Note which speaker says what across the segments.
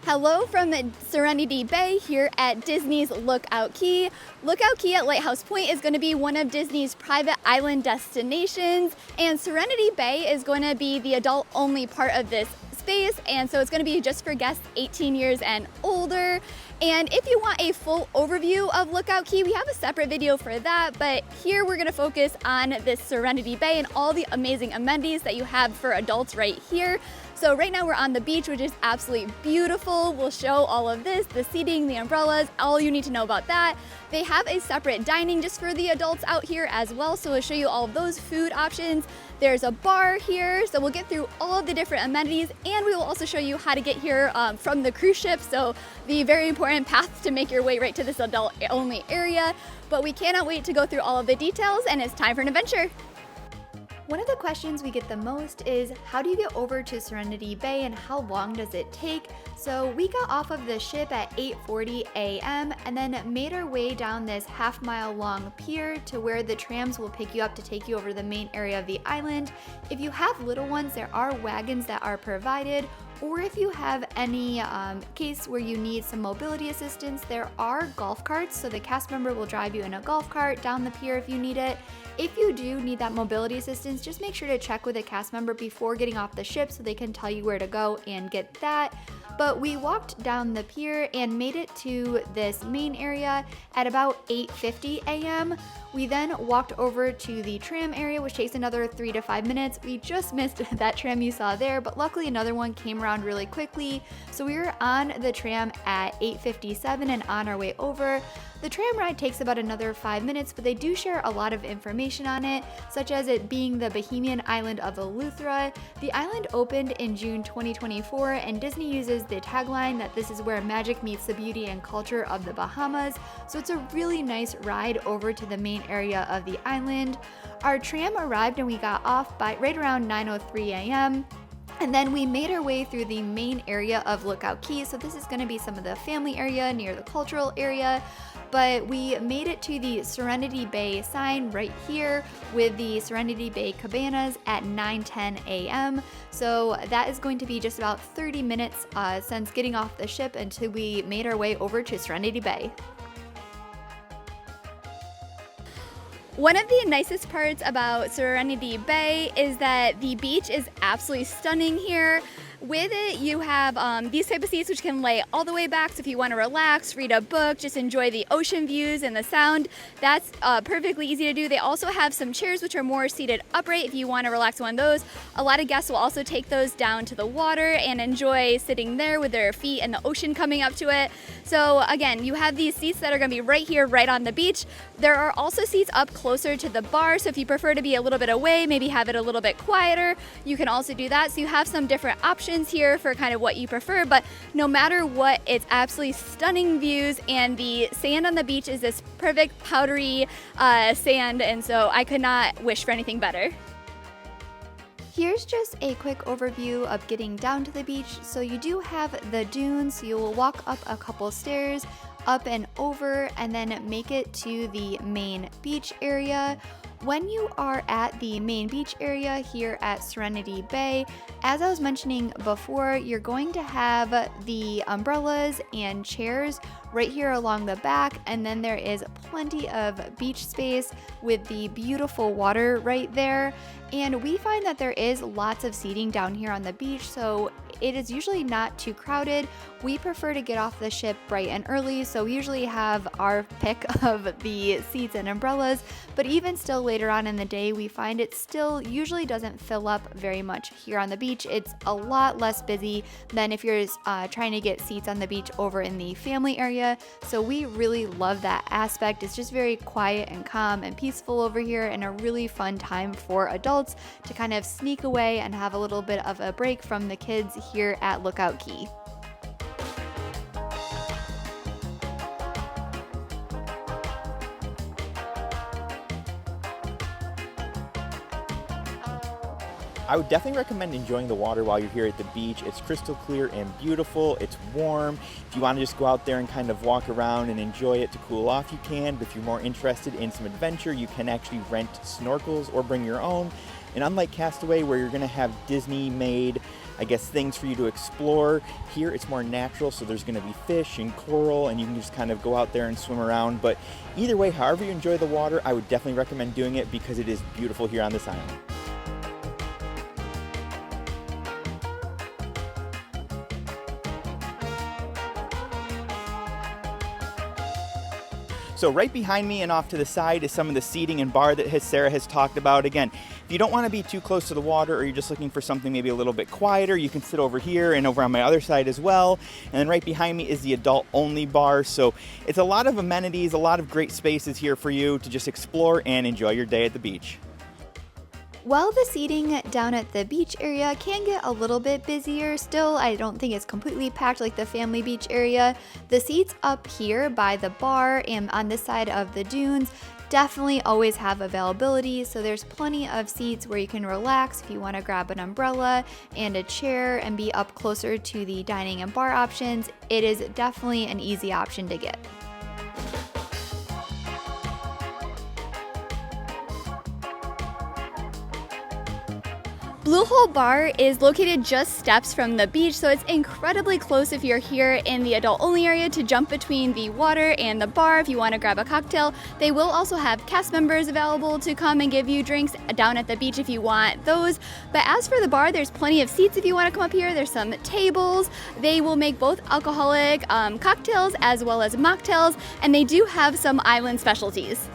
Speaker 1: Hello from Serenity Bay here at Disney's Lookout Cay. Lookout Cay at Lighthouse Point is going to be one of Disney's private island destinations, and Serenity Bay is going to be the adult-only part of this space, and so it's going to be just for guests 18 years and older. And if you want a full overview of Lookout Cay, we have a separate video for that, but here we're going to focus on this Serenity Bay and all the amazing amenities that you have for adults right here. So right now we're on the beach, which is absolutely beautiful. We'll show all of this, the seating, the umbrellas, all you need to know about that. They have a separate dining just for the adults out here as well, so we'll show you all of those food options. There's a bar here, so we'll get through all of the different amenities, and we will also show you how to get here from the cruise ship, so the very important path to make your way right to this adult-only area. But we cannot wait to go through all of the details, and it's time for an adventure. One of the questions we get the most is, how do you get over to Serenity Bay and how long does it take? So we got off of the ship at 8:40 a.m. and then made our way down this half-mile long pier to where the trams will pick you up to take you over the main area of the island. If you have little ones, there are wagons that are provided, or if you have any case where you need some mobility assistance, there are golf carts, so the cast member will drive you in a golf cart down the pier if you need it. If you do need that mobility assistance, just make sure to check with a cast member before getting off the ship so they can tell you where to go and get that. But we walked down the pier and made it to this main area at about 8:50 a.m. We then walked over to the tram area, which takes another 3 to 5 minutes. We just missed that tram you saw there, but luckily another one came around really quickly. So we were on the tram at 8:57 and on our way over. The tram ride takes about another 5 minutes, but they do share a lot of information on it, such as it being the Bahamian island of Eleuthera. The island opened in June 2024, and Disney uses the tagline that this is where magic meets the beauty and culture of the Bahamas. So it's a really nice ride over to the main area of the island. Our tram arrived and we got off by right around 9:03 a.m. And then we made our way through the main area of Lookout Cay. So this is going to be some of the family area near the cultural area. But we made it to the Serenity Bay sign right here with the Serenity Bay cabanas at 9:10 a.m. So that is going to be just about 30 minutes since getting off the ship until we made our way over to Serenity Bay. One of the nicest parts about Serenity Bay is that the beach is absolutely stunning here. With it, you have these type of seats which can lay all the way back, so if you want to relax, read a book, just enjoy the ocean views and the sound, that's perfectly easy to do. They also have some chairs which are more seated upright if you want to relax on those. A lot of guests will also take those down to the water and enjoy sitting there with their feet and the ocean coming up to it. So again, you have these seats that are going to be right here, right on the beach. There are also seats up closer to the bar, so if you prefer to be a little bit away, maybe have it a little bit quieter, you can also do that. So you have some different options here for kind of what you prefer, but no matter what, it's absolutely stunning views, and the sand on the beach is this perfect powdery sand, and so I could not wish for anything better. Here's just a quick overview of getting down to the beach. So you do have the dunes, so you will walk up a couple stairs, up and over, and then make it to the main beach area. When you are at the main beach area here at Serenity Bay, as I was mentioning before, you're going to have the umbrellas and chairs right here along the back, and then there is plenty of beach space with the beautiful water right there. And we find that there is lots of seating down here on the beach, so it is usually not too crowded. We prefer to get off the ship bright and early, so we usually have our pick of the seats and umbrellas, but even still later on in the day, we find it still usually doesn't fill up very much here on the beach. It's a lot less busy than if you're trying to get seats on the beach over in the family area, so we really love that aspect. It's just very quiet and calm and peaceful over here, and a really fun time for adults to kind of sneak away and have a little bit of a break from the kids here at Lookout Cay.
Speaker 2: I would definitely recommend enjoying the water while you're here at the beach. It's crystal clear and beautiful. It's warm. If you want to just go out there and kind of walk around and enjoy it to cool off, you can. But if you're more interested in some adventure, you can actually rent snorkels or bring your own. And unlike Castaway, where you're going to have Disney-made I guess, things for you to explore. Here it's more natural, so there's going to be fish and coral, and you can just kind of go out there and swim around. But either way, however you enjoy the water, I would definitely recommend doing it because it is beautiful here on this island. So right behind me and off to the side is some of the seating and bar that Sara has talked about. Again, if you don't want to be too close to the water, or you're just looking for something maybe a little bit quieter, you can sit over here and over on my other side as well. And then right behind me is the adult only bar. So it's a lot of amenities, a lot of great spaces here for you to just explore and enjoy your day at the beach.
Speaker 1: While the seating down at the beach area can get a little bit busier, still I don't think it's completely packed like the family beach area. The seats up here by the bar and on this side of the dunes definitely always have availability, so there's plenty of seats where you can relax if you want to grab an umbrella and a chair and be up closer to the dining and bar options. It is definitely an easy option to get. Blue Hole Bar is located just steps from the beach, so it's incredibly close if you're here in the adult only area to jump between the water and the bar if you want to grab a cocktail. They will also have cast members available to come and give you drinks down at the beach if you want those. But as for the bar, there's plenty of seats if you want to come up here. There's some tables. They will make both alcoholic cocktails as well as mocktails, and they do have some island specialties.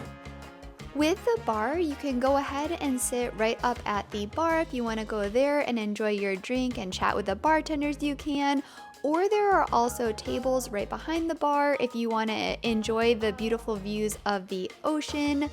Speaker 1: With the bar, you can go ahead and sit right up at the bar. If you want to go there and enjoy your drink and chat with the bartenders, you can. Or there are also tables right behind the bar if you want to enjoy the beautiful views of the ocean.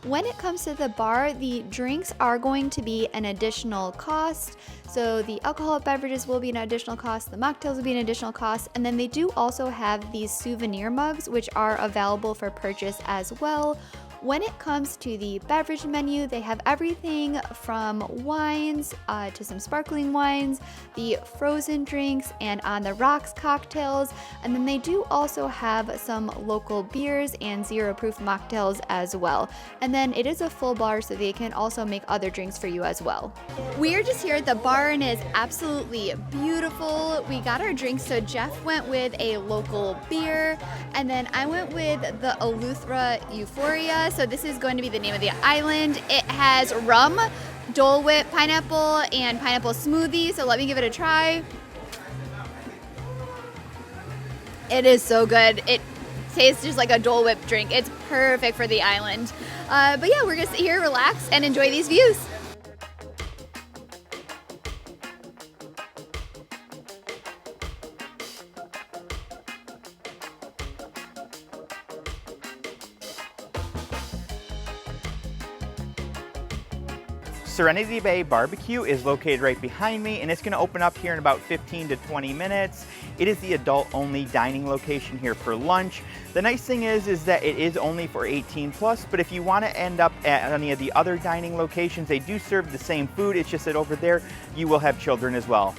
Speaker 1: When it comes to the bar, the drinks are going to be an additional cost. So the alcoholic beverages will be an additional cost, the mocktails will be an additional cost, and then they do also have these souvenir mugs, which are available for purchase as well. When it comes to the beverage menu, they have everything from wines to some sparkling wines, the frozen drinks, and on the rocks cocktails. And then they do also have some local beers and zero proof mocktails as well. And then it is a full bar, so they can also make other drinks for you as well. We are just here at the bar and it's absolutely beautiful. We got our drinks, so Jeff went with a local beer, and then I went with the Eleuthera Euphoria. So this is going to be the name of the island. It has rum, Dole Whip, pineapple, and pineapple smoothie. So let me give it a try. It is so good. It tastes just like a Dole Whip drink. It's perfect for the island. But yeah, we're gonna sit here, relax, and enjoy these views.
Speaker 2: Serenity Bay Barbecue is located right behind me, and it's going to open up here in about 15 to 20 minutes. It is the adult-only dining location here for lunch. The nice thing is that it is only for 18 plus, but if you want to end up at any of the other dining locations, they do serve the same food. It's just that over there, you will have children as well.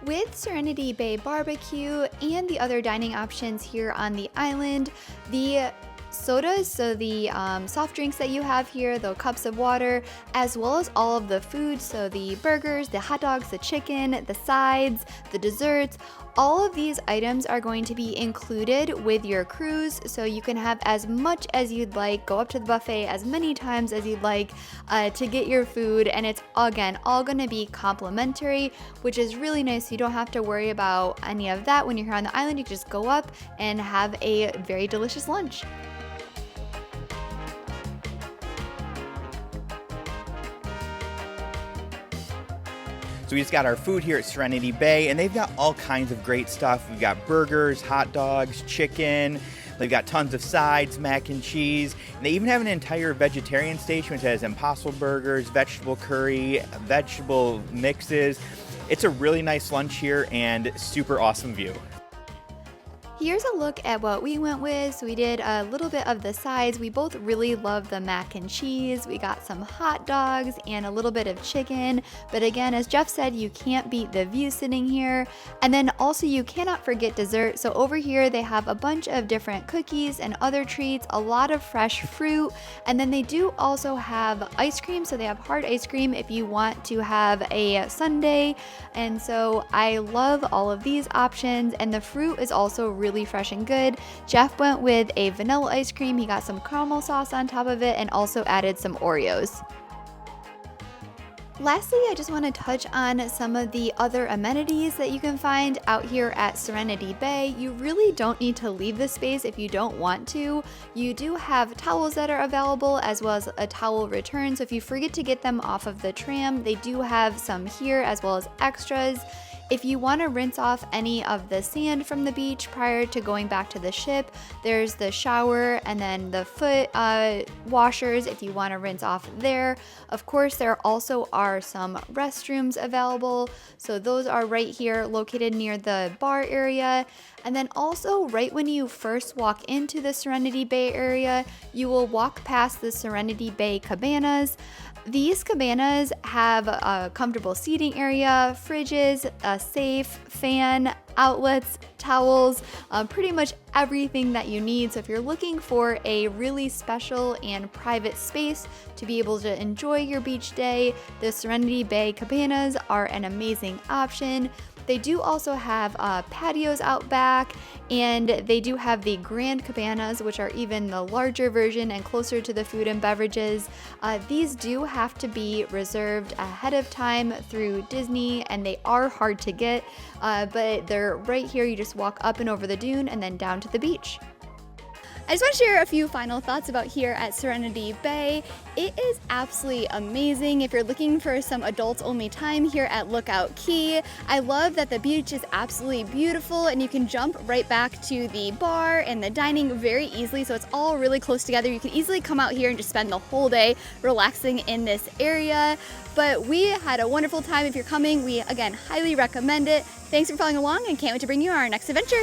Speaker 1: With Serenity Bay Barbecue and the other dining options here on the island, the sodas, so the soft drinks that you have here, the cups of water, as well as all of the food, so the burgers, the hot dogs, the chicken, the sides, the desserts, all of these items are going to be included with your cruise, so you can have as much as you'd like, go up to the buffet as many times as you'd like to get your food, and it's again all going to be complimentary, which is really nice. You don't have to worry about any of that when you're here on the island. You can just go up and have a very delicious lunch.
Speaker 2: So we just got our food here at Serenity Bay, and they've got all kinds of great stuff. We've got burgers, hot dogs, chicken. They've got tons of sides, mac and cheese. And they even have an entire vegetarian station which has impossible burgers, vegetable curry, vegetable mixes. It's a really nice lunch here and super awesome view.
Speaker 1: Here's a look at what we went with. So we did a little bit of the sides. We both really love the mac and cheese. We got some hot dogs and a little bit of chicken. But again, as Jeff said, you can't beat the view sitting here. And then also you cannot forget dessert. So over here they have a bunch of different cookies and other treats, a lot of fresh fruit. And then they do also have ice cream. So they have hard ice cream if you want to have a sundae. And so I love all of these options. And the fruit is also really fresh and good. Jeff went with a vanilla ice cream. He got some caramel sauce on top of it and also added some Oreos. Lastly, I just want to touch on some of the other amenities that you can find out here at Serenity Bay. You really don't need to leave the space if you don't want to. You do have towels that are available as well as a towel return. So if you forget to get them off of the tram, they do have some here as well as extras. If you want to rinse off any of the sand from the beach prior to going back to the ship, there's the shower and then the foot washers if you want to rinse off there. Of course, there also are some restrooms available. So those are right here located near the bar area. And then also right when you first walk into the Serenity Bay area, you will walk past the Serenity Bay cabanas. These cabanas have a comfortable seating area, fridges, a safe, fan, outlets, towels, pretty much everything that you need. So if you're looking for a really special and private space to be able to enjoy your beach day, the Serenity Bay cabanas are an amazing option. They do also have patios out back, and they do have the grand cabanas, which are even the larger version and closer to the food and beverages. These do have to be reserved ahead of time through Disney, and they are hard to get, but they're right here. You just walk up and over the dune and then down to the beach. I just want to share a few final thoughts about here at Serenity Bay. It is absolutely amazing if you're looking for some adults only time here at Lookout Cay. I love that the beach is absolutely beautiful and you can jump right back to the bar and the dining very easily, so it's all really close together. You can easily come out here and just spend the whole day relaxing in this area. But we had a wonderful time. If you're coming, we again highly recommend it. Thanks for following along and can't wait to bring you our next adventure.